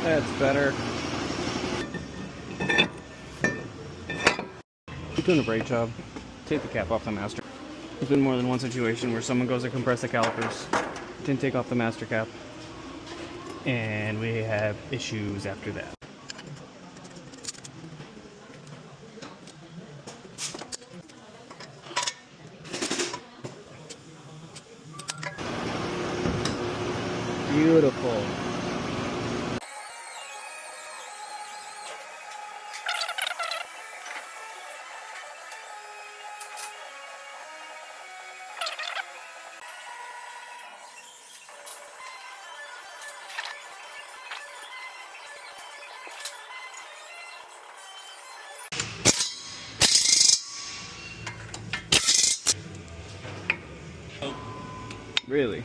That's better. You're doing a great job. Take the cap off the master. There's been more than one situation where someone goes to compress the calipers, didn't take off the master cap, and we have issues after that. Beautiful. Really?